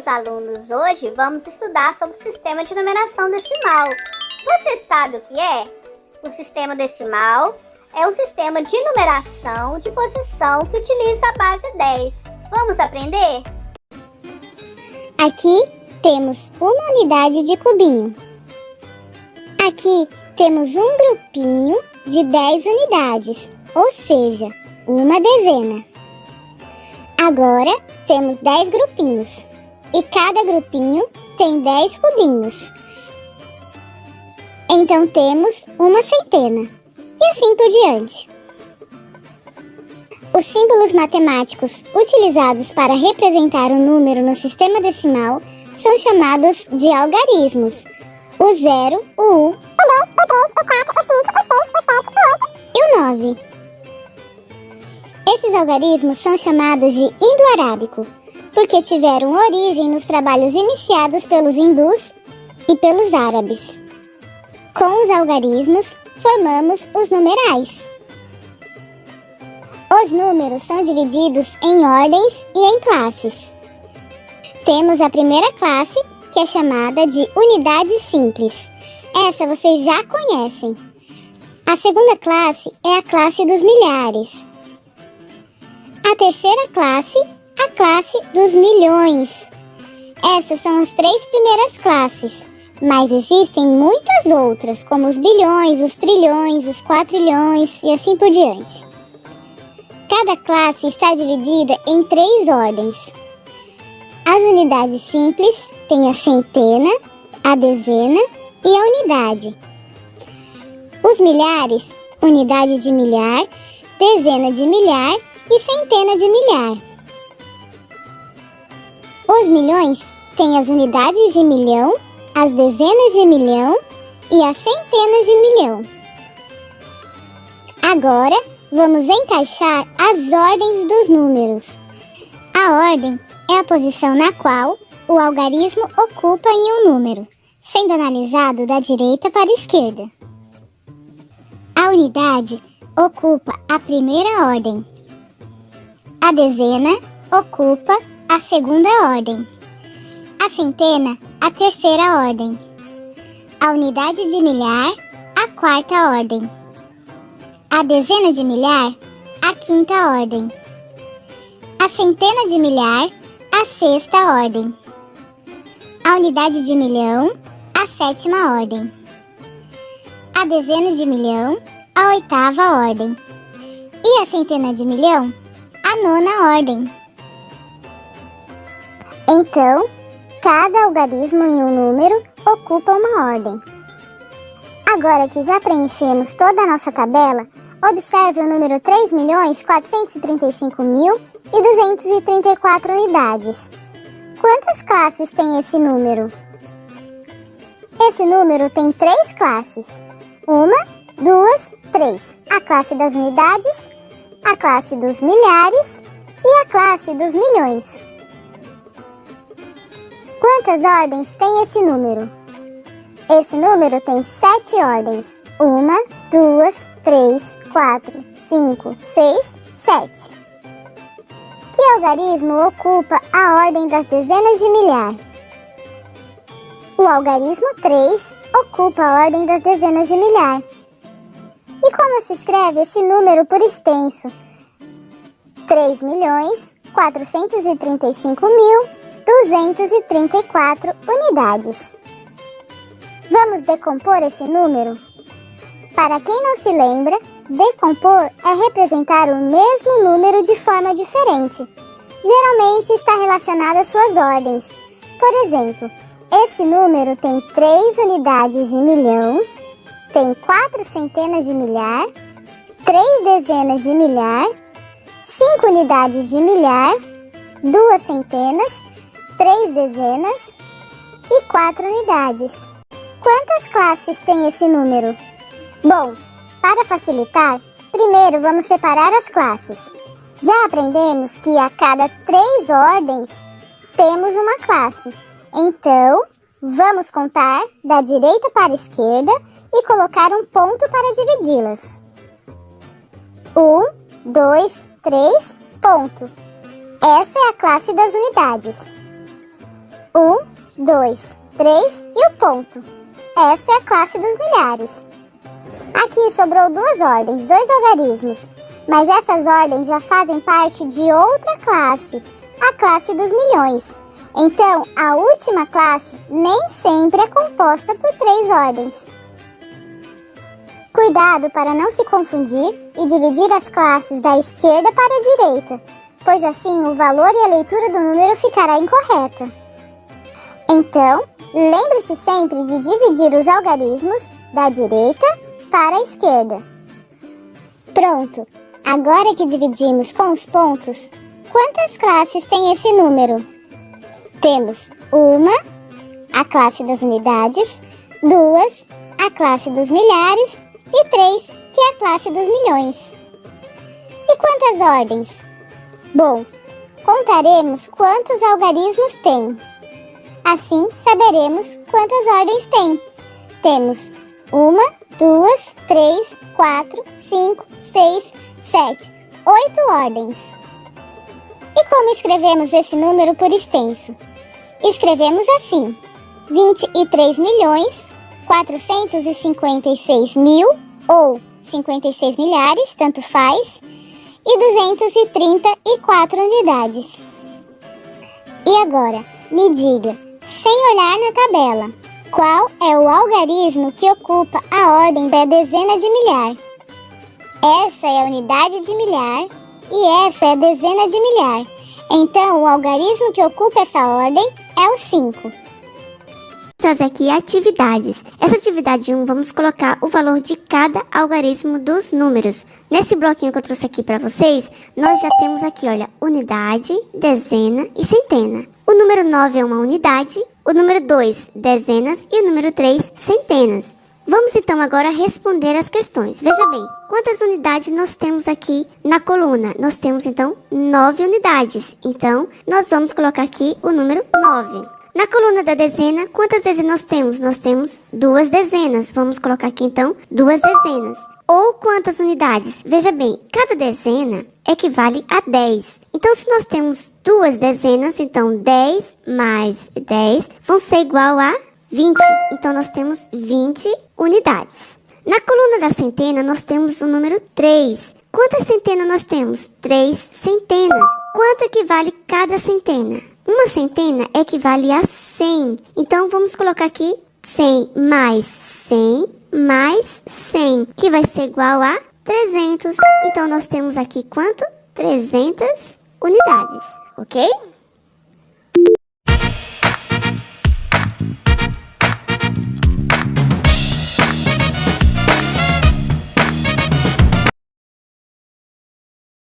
meus alunos, hoje vamos estudar sobre o sistema de numeração decimal. Você sabe o que é? O sistema decimal é um sistema de numeração de posição que utiliza a base 10. Vamos aprender? Aqui temos uma unidade de cubinho. Aqui temos um grupinho de 10 unidades, ou seja, uma dezena. Agora temos 10 grupinhos e cada grupinho tem 10 cubinhos. Então temos uma centena e assim por diante. Os símbolos matemáticos utilizados para representar o número no sistema decimal são chamados de algarismos. O 0, o 1, o 2, o 3, o 4, o 5, o 6, o 7, o 8 e o 9. Esses algarismos são chamados de indo-arábico, porque tiveram origem nos trabalhos iniciados pelos hindus e pelos árabes. Com os algarismos, formamos os numerais. Os números são divididos em ordens e em classes. Temos a primeira classe, que é chamada de unidade simples. Essa vocês já conhecem. A segunda classe é a classe dos milhares. A terceira classe, a classe dos milhões. Essas são as 3 primeiras classes, mas existem muitas outras, como os bilhões, os trilhões, os quatrilhões e assim por diante. Cada classe está dividida em 3 ordens. As unidades simples têm a centena, a dezena e a unidade. Os milhares, unidade de milhar, dezena de milhar e centena de milhar. Os milhões têm as unidades de milhão, as dezenas de milhão e as centenas de milhão. Agora, vamos encaixar as ordens dos números. A ordem é a posição na qual o algarismo ocupa em um número, sendo analisado da direita para a esquerda. A unidade ocupa a primeira ordem. A dezena ocupa a segunda ordem. A centena, a terceira ordem. A unidade de milhar, a quarta ordem. A dezena de milhar, a quinta ordem. A centena de milhar, a sexta ordem. A unidade de milhão, a sétima ordem. A dezena de milhão, a oitava ordem. E a centena de milhão, a nona ordem. Então, cada algarismo em um número ocupa uma ordem. Agora que já preenchemos toda a nossa tabela, observe o número 3.435.234 unidades. Quantas classes tem esse número? Esse número tem 3 classes. 1, 2, 3. A classe das unidades, a classe dos milhares e a classe dos milhões. Quantas ordens tem esse número? Esse número tem 7 ordens. 1, 2, 3, 4, 5, 6, 7. Que algarismo ocupa a ordem das dezenas de milhar? O algarismo 3 ocupa a ordem das dezenas de milhar. E como se escreve esse número por extenso? 3.435.234 unidades. Vamos decompor esse número? Para quem não se lembra, decompor é representar o mesmo número de forma diferente. Geralmente está relacionado às suas ordens. Por exemplo, esse número tem 3 unidades de milhão, tem 4 centenas de milhar, 3 dezenas de milhar, 5 unidades de milhar, 2 centenas, 3 dezenas e 4 unidades. Quantas classes tem esse número? Bom, para facilitar, primeiro vamos separar as classes. Já aprendemos que a cada 3 ordens temos uma classe. Então, vamos contar da direita para a esquerda e colocar um ponto para dividi-las. 1, 2, 3, ponto. Essa é a classe das unidades. 1, 2, 3 e o ponto. Essa é a classe dos milhares. Aqui sobrou duas ordens, dois algarismos, mas essas ordens já fazem parte de outra classe, a classe dos milhões. Então, a última classe nem sempre é composta por 3 ordens. Cuidado para não se confundir e dividir as classes da esquerda para a direita, pois assim o valor e a leitura do número ficará incorreta. Então, lembre-se sempre de dividir os algarismos da direita para a esquerda. Pronto! Agora que dividimos com os pontos, quantas classes tem esse número? Temos 1, a classe das unidades, 2, a classe dos milhares e 3, que é a classe dos milhões. E quantas ordens? Bom, contaremos quantos algarismos tem. Assim, saberemos quantas ordens tem. Temos 1, 2, 3, 4, 5, 6, 7, 8 ordens. E como escrevemos esse número por extenso? Escrevemos assim: 23.456.000 ou 56 milhares, tanto faz, e 234 unidades. E agora, me diga, sem olhar na tabela, qual é o algarismo que ocupa a ordem da dezena de milhar? Essa é a unidade de milhar e essa é a dezena de milhar. Então, o algarismo que ocupa essa ordem é o 5. Essas aqui atividades. Essa atividade 1, vamos colocar o valor de cada algarismo dos números. Nesse bloquinho que eu trouxe aqui para vocês, nós já temos aqui, olha, unidade, dezena e centena. O número 9 é uma unidade, o número 2, dezenas e o número 3, centenas. Vamos então agora responder as questões. Veja bem, quantas unidades nós temos aqui na coluna? Nós temos então 9 unidades. Então, nós vamos colocar aqui o número 9. Na coluna da dezena, quantas dezenas nós temos? Nós temos 2 dezenas. Vamos colocar aqui então 2 dezenas. Ou quantas unidades? Veja bem, cada dezena equivale a 10. Então, se nós temos 2 dezenas, então 10 mais 10 vão ser igual a 20. Então, nós temos 20 unidades. Na coluna da centena, nós temos o número 3. Quantas centenas nós temos? 3 centenas. Quanto equivale cada centena? Uma centena equivale a 100. Então, vamos colocar aqui 100 mais 100 mais 100, que vai ser igual a 300. Então, nós temos aqui quanto? 300 unidades, ok?